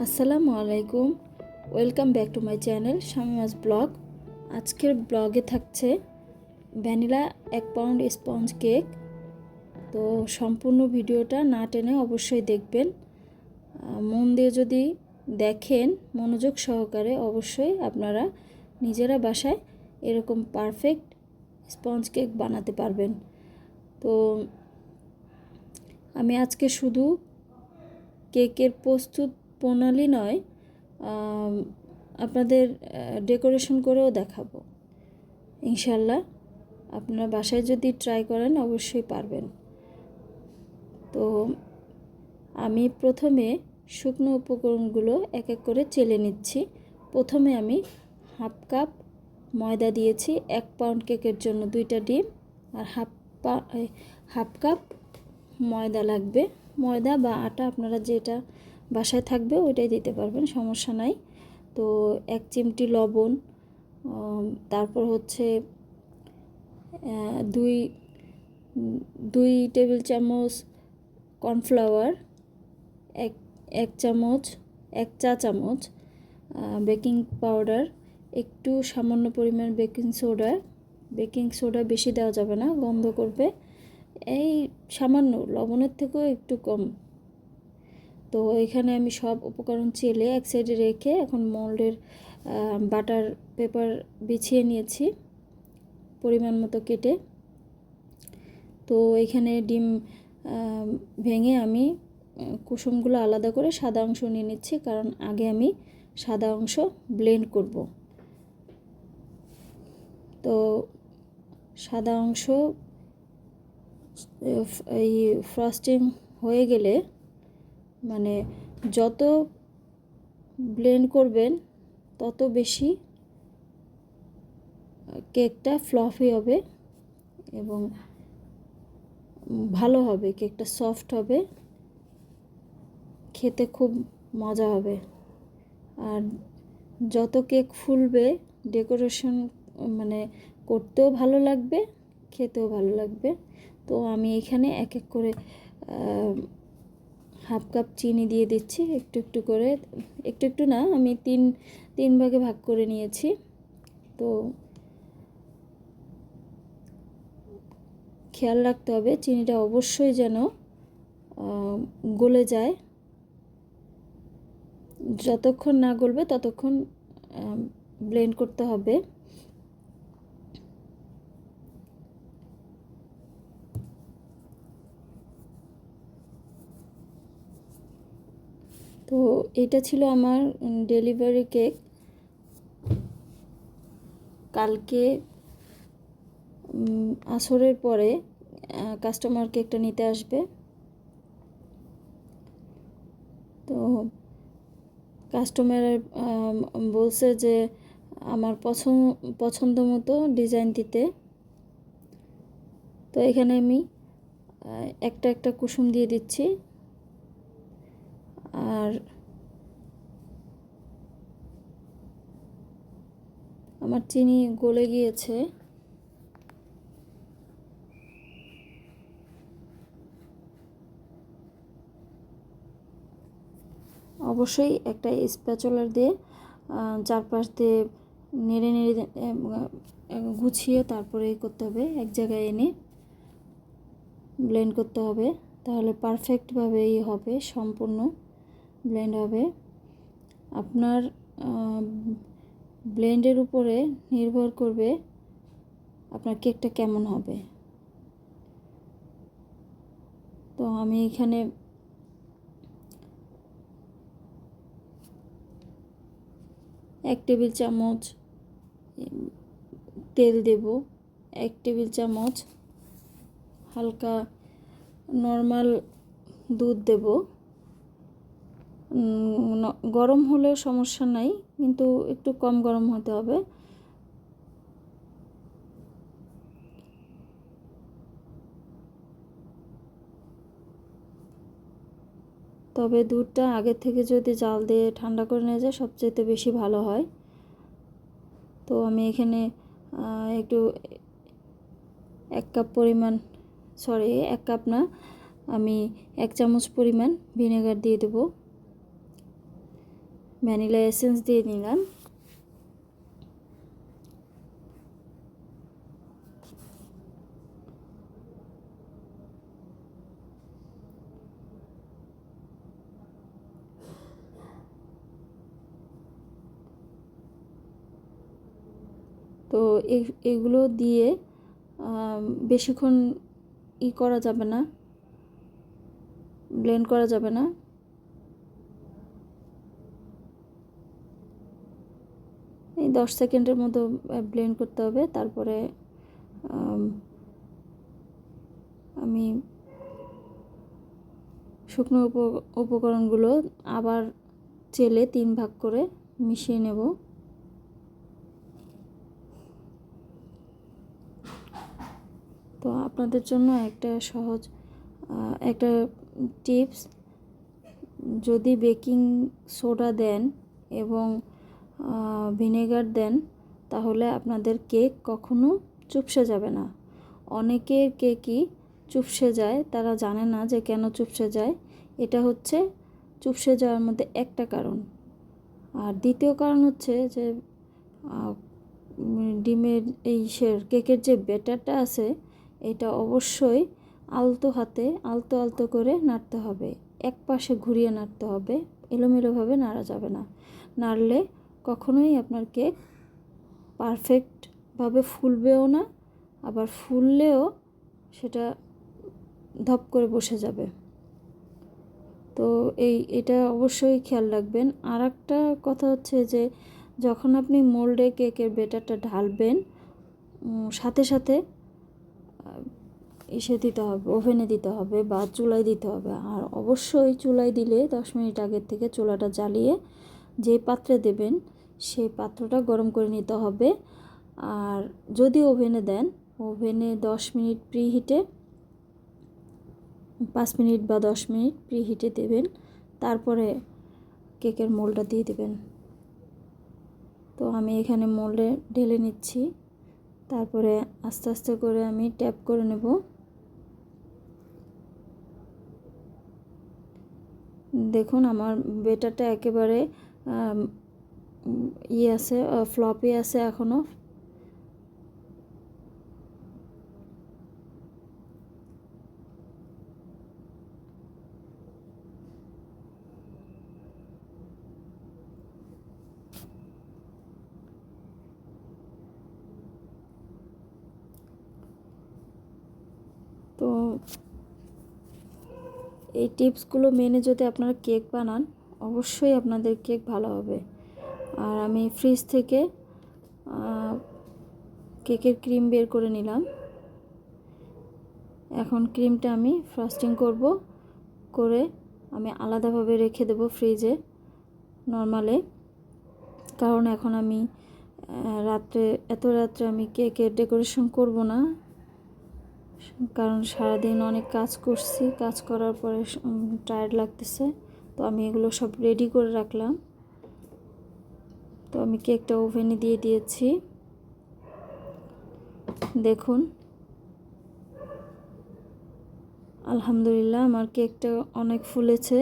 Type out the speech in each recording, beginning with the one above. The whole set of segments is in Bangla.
আসসালামু আলাইকুম, welcome back to my channel Shamima's blog. আজকের ব্লগে থাকছে ভ্যানিলা 1 পাউন্ড স্পঞ্জ কেক। তো সম্পূর্ণ ভিডিওটা না টেনে অবশ্যই দেখবেন। মন দিয়ে যদি দেখেন মনোযোগ সহকারে, অবশ্যই আপনারা নিজেরা বাসায় এরকম পারফেক্ট স্পঞ্জ কেক বানাতে পারবেন। তো আমি আজকে শুধু কেকের প্রস্তুত প্রণালী নয়, আপনাদের ডেকোরেশন করেও দেখাবো। ইনশাল্লাহ আপনারা বাসায় যদি ট্রাই করেন অবশ্যই পারবেন। তো আমি প্রথমে শুকনো উপকরণগুলো এক এক করে চেলে নিচ্ছি। প্রথমে আমি হাফ কাপ ময়দা দিয়েছি। 1 পাউন্ড কেকের জন্য 2টা ডিম আর হাফ কাপ ময়দা লাগবে। ময়দা বা আটা আপনারা যেটা বাসায় থাকবে ওইটাই দিতে পারবেন, সমস্যা নাই। তো 1 চিমটি লবণ, তারপর হচ্ছে দুই টেবিল চামচ কর্নফ্লাওয়ার, এক চা চামচ বেকিং পাউডার, একটু সামান্য পরিমাণ বেকিং সোডা বেশি দেওয়া যাবে না, গন্ধ করবে। এই সামান্য, লবণের থেকেও একটু কম। তো এখানে আমি সব উপকরণ চেলে এক সাইডে রেখে এখন মোল্ডের বাটার পেপার বিছিয়ে নিয়েছি পরিমাণ মতো কেটে। তো এখানে ডিম ভেঙে আমি কুসুমগুলো আলাদা করে সাদা অংশ নিয়ে নিচ্ছি, কারণ আগে আমি সাদা অংশ ব্লেন্ড করব। তো সাদা অংশ এই ফ্রস্টিং হয়ে গেলে, মানে যত ব্লেন্ড করবেন তত বেশি কেকটা ফ্লফি হবে এবং ভালো হবে, কেকটা সফট হবে, খেতে খুব মজা হবে। আর যত কেক ফুলবে ডেকোরেশন মানে করতেও ভালো লাগবে, খেতেও ভালো লাগবে। তো আমি এখানে এক এক করে হাফ কাপ চিনি দিয়ে দিচ্ছি, একটু একটু করে, একটু না, আমি তিন ভাগে ভাগ করে নিয়েছি। তো খেয়াল রাখতে হবে চিনিটা অবশ্যই যেন গলে যায়। যতক্ষণ না গলবে ততক্ষণ ব্লেন্ড করতে হবে। তো এটা ছিল আমার ডেলিভারি কেক। কালকে আসরের পরে কাস্টমার কেকটা নিতে আসবে। তো কাস্টমার বলছে যে আমার পছন্দ মতো ডিজাইন দিতে। তো এখানে আমি একটা কুসুম দিয়ে দিচ্ছি। আর আমার চিনি গলে গিয়েছে। অবশ্যই একটা স্প্যাচুলার দিয়ে চারপাশ দিয়ে নেড়ে গুছিয়ে তারপরে করতে হবে, এক জায়গায় এনে ব্লেন্ড করতে হবে, তাহলে পারফেক্টভাবেই হবে, সম্পূর্ণ ব্লেন্ড হবে। আপনার ব্লেন্ডের উপরে নির্ভর করবে আপনার কেকটা কেমন হবে। তো আমি এখানে এক টেবিল চামচ তেল দেব, 1 টেবিল চামচ হালকা নর্মাল দুধ দেব। গরম হলেও সমস্যা নাই, কিন্তু একটু কম গরম হতে হবে। তবে দুধটা আগে থেকে যদি জাল দিয়ে ঠান্ডা করে নিয়ে যায় সবচেয়ে বেশি ভালো হয়। তো আমি এখানে একটু 1 কাপ পরিমাণ, সরি 1 কাপ না, আমি 1 চামচ পরিমাণ ভিনেগার দিয়ে দেব। ভ্যানিলা এসেন্স দিয়ে নিলাম। তো এগুলো দিয়ে বেশিক্ষণ করা যাবে না, ব্লেন্ড করা যাবে না। এই 10 সেকেন্ডের মতো ব্লেন্ড করতে হবে। তারপরে আমি শুকনো উপকরণগুলো আবার চেলে 3 ভাগ করে মিশিয়ে নেব। তো আপনাদের জন্য একটা সহজ একটা টিপস, যদি বেকিং সোডা দেন এবং ভিনেগার দেন তাহলে আপনাদের কেক কখনো চুপসে যাবে না। অনেকের কেকই চুপসে যায়, তারা জানে না যে কেন চুপসে যায়। এটা হচ্ছে চুপসে যাওয়ার মধ্যে একটা কারণ। আর দ্বিতীয় কারণ হচ্ছে যে ডিমের কেকের যে ব্যাটারটা আছে এটা অবশ্যই আলতো হাতে আলতো করে নাড়তে হবে, এক পাশে ঘুরিয়ে নাড়তে হবে, এলোমেলোভাবে নাড়া যাবে না। নাড়লে কখনোই আপনার কেক পারফেক্টভাবে ফুলবেও না, আবার ফুললেও সেটা ধপ করে বসে যাবে। তো এটা অবশ্যই খেয়াল রাখবেন। আর একটা কথা হচ্ছে যে যখন আপনি মোল্ডে কেকের ব্যাটারটা ঢালবেন সাথে সাথে দিতে হবে, ওভেনে দিতে হবে বা চুলায় দিতে হবে। আর অবশ্যই চুলায় দিলে 10 মিনিট আগের থেকে চুলাটা জ্বালিয়ে যে পাত্রে দেবেন সেই পাত্রটা গরম করে নিতে হবে। আর যদি ওভেনে দেন, ওভেনে 10 মিনিট প্রিহিটে 5 মিনিট বা 10 মিনিট প্রিহিটে দেবেন, তারপরে কেকের মোল্ডটা দিয়ে দেবেন। তো আমি এখানে মোল্ডে ঢেলে নিচ্ছি, তারপরে আস্তে আস্তে করে আমি ট্যাপ করে নেব। দেখুন আমার ব্যাটারটা একেবারে আছে, ফ্লপি আছে এখনও। তো এই টিপসগুলো মেনে যদি আপনারা কেক বানান অবশ্যই আপনাদের কেক ভালো হবে। আর আমি ফ্রিজ থেকে কেকের ক্রিম বের করে নিলাম। এখন ক্রিমটা আমি ফ্রস্টিং করে আমি আলাদাভাবে রেখে দেব ফ্রিজে নরমালে। কারণ এখন আমি এত রাত্রে আমি কেকের ডেকোরেশন করব না, কারণ সারাদিন অনেক কাজ করছি, কাজ করার পরে টায়ার্ড লাগতেছে। তো আমি এগুলো সব রেডি করে রাখলাম। তো আমি কেকটা ওভেনে দিয়ে দিয়েছি। দেখুন আলহামদুলিল্লাহ আমার কেকটা অনেক ফুলেছে।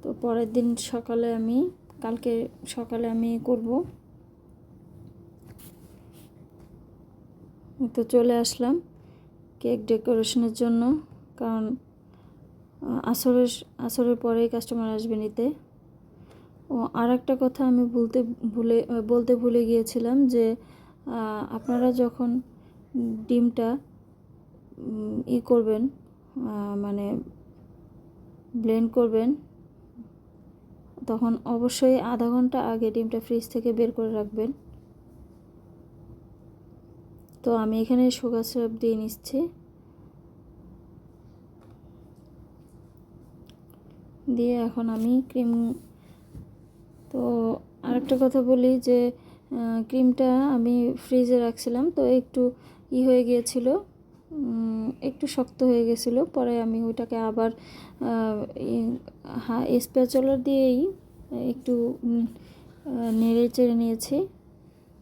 তো পরের দিন কালকে সকালে আমি করব। তো চলে আসলাম কেক ডেকোরেশনের জন্য, কারণ আসরের পরেই কাস্টমার আসবে নিতে। ও আর একটা কথা আমি বলতে ভুলে গিয়েছিলাম যে আপনারা যখন ডিমটা করবেন, মানে ব্লেন্ড করবেন, তখন অবশ্যই আধা ঘন্টা আগে ডিমটা ফ্রিজ থেকে বের করে রাখবেন। তো আমি এখানে সুগার সিরাপ দিয়ে নিচ্ছি। দিয়ে এখন আমি ক্রিম, তো আরেকটা কথা বলি যে ক্রিমটা আমি ফ্রিজে রাখছিলাম, তো একটু হয়ে গিয়েছিল, একটু শক্ত হয়ে গেছিলো। পরে আমি ওইটাকে আবার স্প্যাচুলার দিয়েই একটু নেড়ে চেড়ে নিয়েছি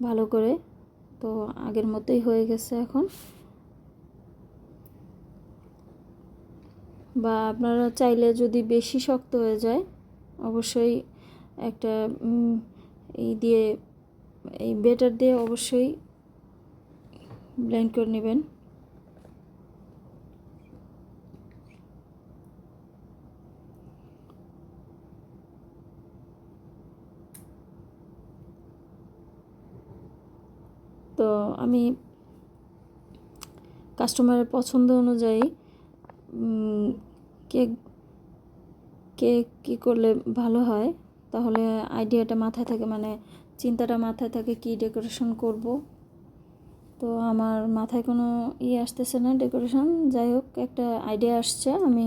ভালো করে। তো আগের মতোই হয়ে গেছে এখন। বা আপনারা চাইলে যদি বেশি শক্ত হয়ে যায় অবশ্যই একটা এই বেটার দিয়ে অবশ্যই ব্লেন্ড করে নেবেন। তো আমি কাস্টমারের পছন্দ অনুযায়ী কেক কেক কী করলে ভালো হয়, তাহলে আইডিয়াটা মাথায় থাকে, মানে চিন্তাটা মাথায় থাকে কি ডেকোরেশন করব। তো আমার মাথায় কোনো আসতেছে না ডেকোরেশন, যাই হোক একটা আইডিয়া আসছে। আমি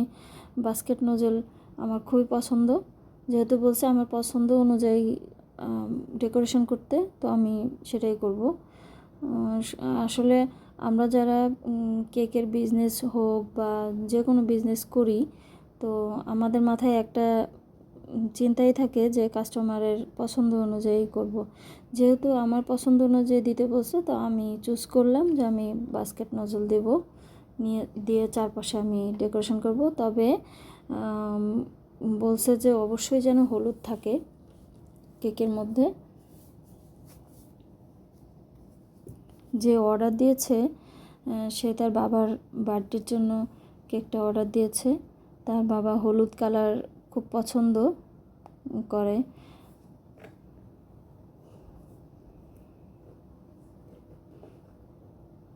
বাস্কেট নোজেল আমার খুবই পছন্দ, যেহেতু বলছে আমার পছন্দ অনুযায়ী ডেকোরেশন করতে, তো আমি সেটাই করব। আসলে আমরা যারা কেকের বিজনেস হোক বা যে কোনো বিজনেস করি, তো আমাদের মাথায় একটা চিন্তাই থাকে যে কাস্টমারের পছন্দ অনুযায়ী করব। যেহেতু আমার পছন্দ অনুযায়ী দিতে বলছে, তো আমি চুজ করলাম যে আমি বাস্কেট নজল দেব, দিয়ে চারপাশে আমি ডেকোরেশন করব। তবে বলছে যে অবশ্যই যেন হলুদ থাকে কেকের মধ্যে। যে অর্ডার দিয়েছে সে তার বাবার বার্থডের জন্য কেকটা অর্ডার দিয়েছে। তার বাবা হলুদ কালার খুব পছন্দ করে।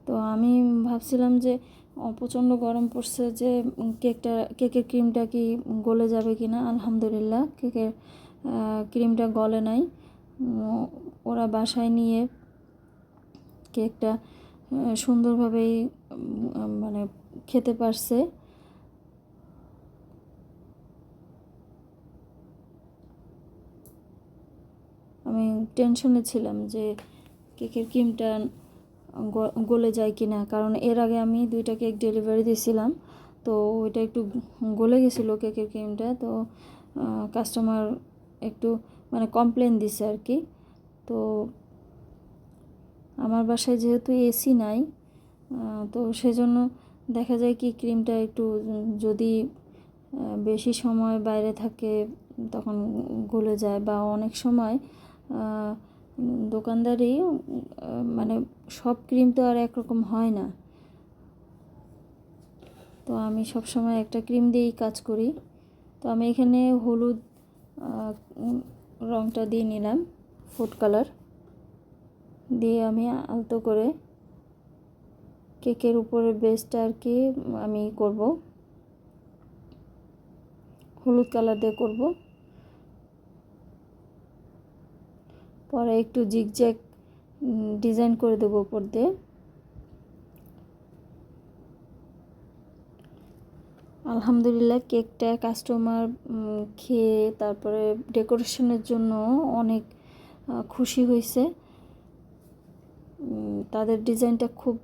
তো আমি ভাবছিলাম যে প্রচণ্ড গরম পড়ছে, যে কেকের ক্রিমটা কি গলে যাবে কি না। আলহামদুলিল্লাহ কেকের ক্রিমটা গলে নাই। ওরা বাসায় নিয়ে কেকটা সুন্দরভাবেই মানে খেতে পারছে। আমি টেনশনে ছিলাম যে কেকের ক্রিমটা গলে যায় কি না, কারণ এর আগে আমি 2টা কেক ডেলিভারি দিয়েছিলাম, তো ওইটা একটু গলে গেছিলো কেকের ক্রিমটা। তো কাস্টমার একটু মানে কমপ্লেন দিছে আর কি। তো আমার বাসায় যেহেতু এসি নাই, তো সেজন্য দেখা যায় কি ক্রিমটা একটু যদি বেশি সময় বাইরে থাকে তখন গলে যায়, বা অনেক সময় দোকানদারি মানে সব ক্রিম তো আর একরকম হয় না। তো আমি সব সময় একটা ক্রিম দিয়েই কাজ করি। তো আমি এখানে হলুদ রঙটা দিয়ে নিলাম, ফুড কালার দিয়ে আমি আলতো করে কেকের উপরে বেসটা আর কি আমি করব, হলুদ কালার দিয়ে করব। পরে একটু জিগজ্যাগ ডিজাইন করে দেবো উপর দিয়ে। আলহামদুলিল্লাহ কেকটা কাস্টমার খেয়ে তারপরে ডেকোরেশনের জন্য অনেক খুশি হয়েছে। তাদের ডিজাইনটা খুব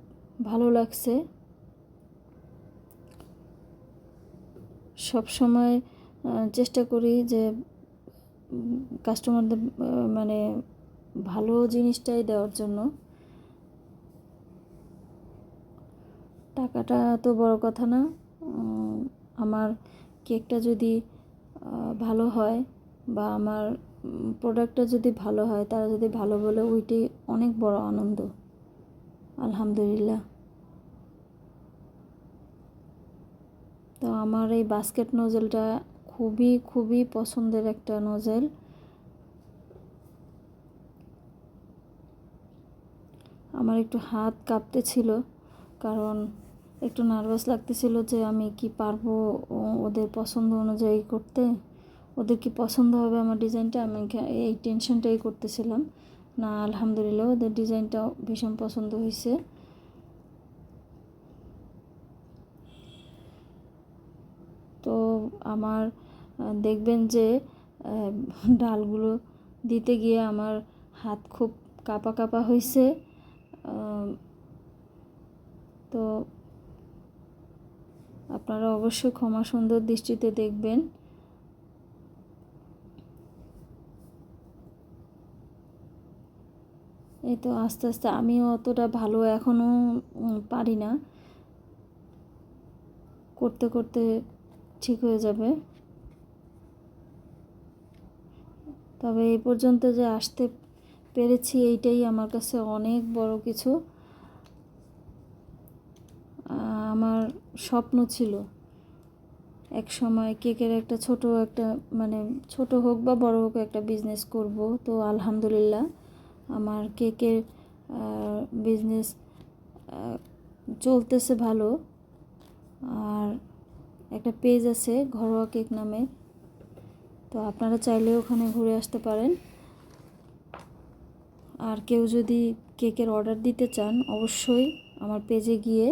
ভালো লাগছে। সব সময় চেষ্টা করি যে কাস্টমারদের মানে ভালো জিনিসটাই দেওয়ার জন্য। টাকাটা তো বড় কথা না, আমার কেকটা যদি ভালো হয় বা আমার প্রোডাক্টটা যদি ভালো হয়, তারা যদি ভালো বলে, ওইটাই অনেক বড় আনন্দ। আলহামদুলিল্লাহ। তো আমার এই বাস্কেট নোজেলটা খুবই খুবই পছন্দের একটা নোজেল। আমার একটু হাত কাঁপতেছিল, কারণ একটু নার্ভাস লাগতেছিল যে আমি কি পারবো ওদের পছন্দ অনুযায়ী করতে, ওদের কি পছন্দ হবে আমার ডিজাইনটা। আমি এই টেনশনটাই করতেছিলাম। না, আলহামদুলিল্লাহ ওদের ডিজাইনটাও ভীষণ পছন্দ হয়েছে। তো আমার দেখবেন যে ডালগুলো দিতে গিয়ে আমার হাত খুব কাঁপা কাঁপা হয়েছে। তো আপনারা অবশ্যই ক্ষমা সুন্দর দৃষ্টিতে দেখবেন। এই তো আস্তে আস্তে, আমিও অতটা ভালো এখনও পারি না, করতে করতে ঠিক হয়ে যাবে। তবে এই পর্যন্ত যে আসতে পেরেছি এইটাই আমার কাছে অনেক বড় কিছু। আমার স্বপ্ন ছিল এক সময় কেকের একটা মানে ছোট হোক বা বড় হোক একটা বিজনেস করব। তো আলহামদুলিল্লাহ আমার কেকের বিজনেস চলতেছে ভালো। আর একটা পেজ আছে ঘরোয়া কেক নামে, তো আপনারা চাইলে ওখানে ঘুরে আসতে পারেন। আর কেউ যদি কেকের অর্ডার দিতে চান অবশ্যই আমার পেজে গিয়ে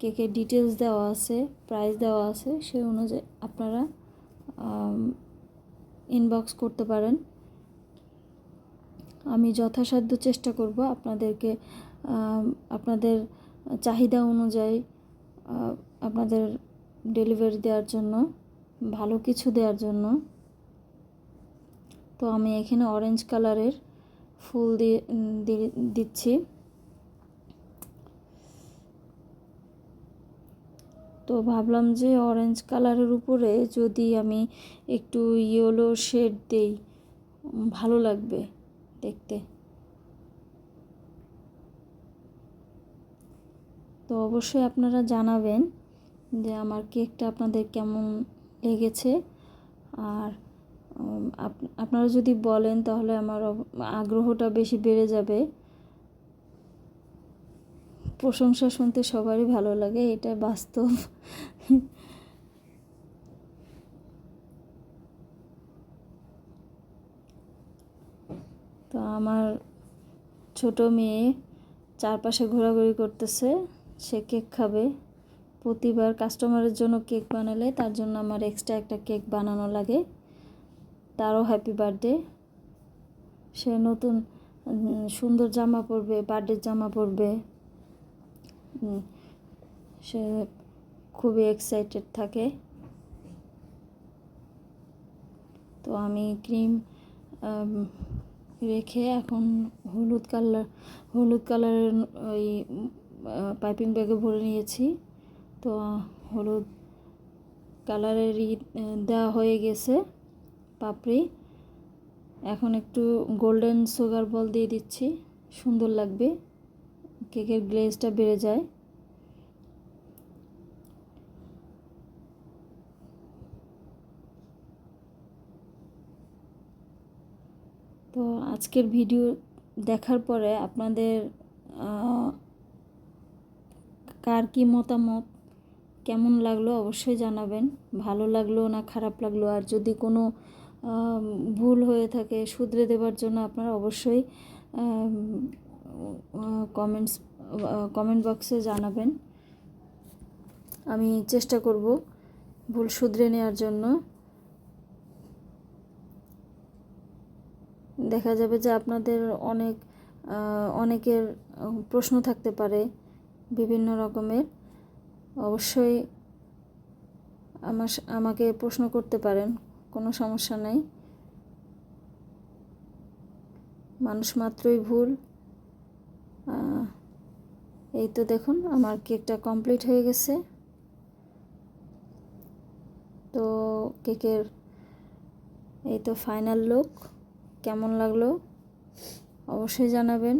কেকের ডিটেলস দেওয়া আছে, প্রাইস দেওয়া আছে, সেই অনুযায়ী আপনারা ইনবক্স করতে পারেন। আমি যথাসাধ্য চেষ্টা করব আপনাদেরকে আপনাদের চাহিদা অনুযায়ী আপনাদের ডেলিভারি দেওয়ার জন্য, ভালো কিছু দেওয়ার জন্য। তো আমি এখানে অরেঞ্জ কালারের ফুল দিচ্ছি। তো ভাবলাম যে অরেঞ্জ কালারের উপরে যদি আমি একটু ইয়েলো শেড দেই ভালো লাগবে দেখতে। তো অবশ্যই আপনারা জানাবেন যে আমার কেকটা আপনাদের কেমন লেগেছে। আর আপনারা যদি বলেন তাহলে আমার আগ্রহটা বেশি বেড়ে যাবে। প্রশংসা শুনতে সবারই ভালো লাগে, এটা বাস্তব। তো আমার ছোট মেয়ে চারপাশে ঘোরাঘুরি করতেছে, সে কেক খাবে। প্রতিবার কাস্টমারের জন্য কেক বানালে তার জন্য আমার এক্সট্রা একটা কেক বানানো লাগে, তারও হ্যাপি বার্থডে। সে নতুন সুন্দর জামা পরবে, বার্থডের জামা পরবে, সে খুবই এক্সাইটেড থাকে। তো আমি ক্রিম রেখে এখন হলুদ কালারের ওই পাইপিং ব্যাগে ভরে নিয়েছি। তো হলুদ কালারেরই দেওয়া হয়ে গেছে পাপড়ি। এখন একটু গোল্ডেন সুগার বল দিয়ে দিচ্ছি, সুন্দর লাগবে, কেকের গ্লেজটা বেড়ে যায়। তো আজকের ভিডিও দেখার পরে আপনাদের কার কী মতামত, কেমন লাগলো অবশ্যই জানাবেন। ভালো লাগলো না খারাপ লাগলো, আর যদি কোনো ভুল হয়ে থাকে শুধরে দেওয়ার জন্য আপনারা অবশ্যই কমেন্ট বক্সে জানাবেন। আমি চেষ্টা করব ভুল শুধরে নেওয়ার জন্য। দেখা যাবে যে আপনাদের অনেকের প্রশ্ন থাকতে পারে বিভিন্ন রকমের, অবশ্যই আমাকে প্রশ্ন করতে পারেন, কোনো সমস্যা নেই। মানুষ মাত্রই ভুল। এই তো দেখুন আমার কেকটা কমপ্লিট হয়ে গেছে। তো কেকের এই তো ফাইনাল লুক, কেমন লাগলো অবশ্যই জানাবেন।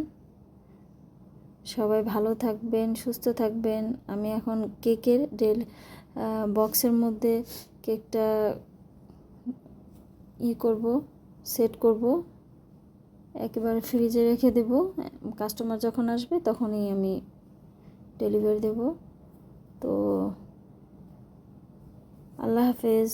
সবাই ভালো থাকবেন, সুস্থ থাকবেন। আমি এখন কেকের বক্সের মধ্যে কেকটা সেট করব, একেবারে ফ্রিজে রেখে দেব। কাস্টমার যখন আসবে তখনই আমি ডেলিভারি দেব। তো আল্লাহ হাফেজ।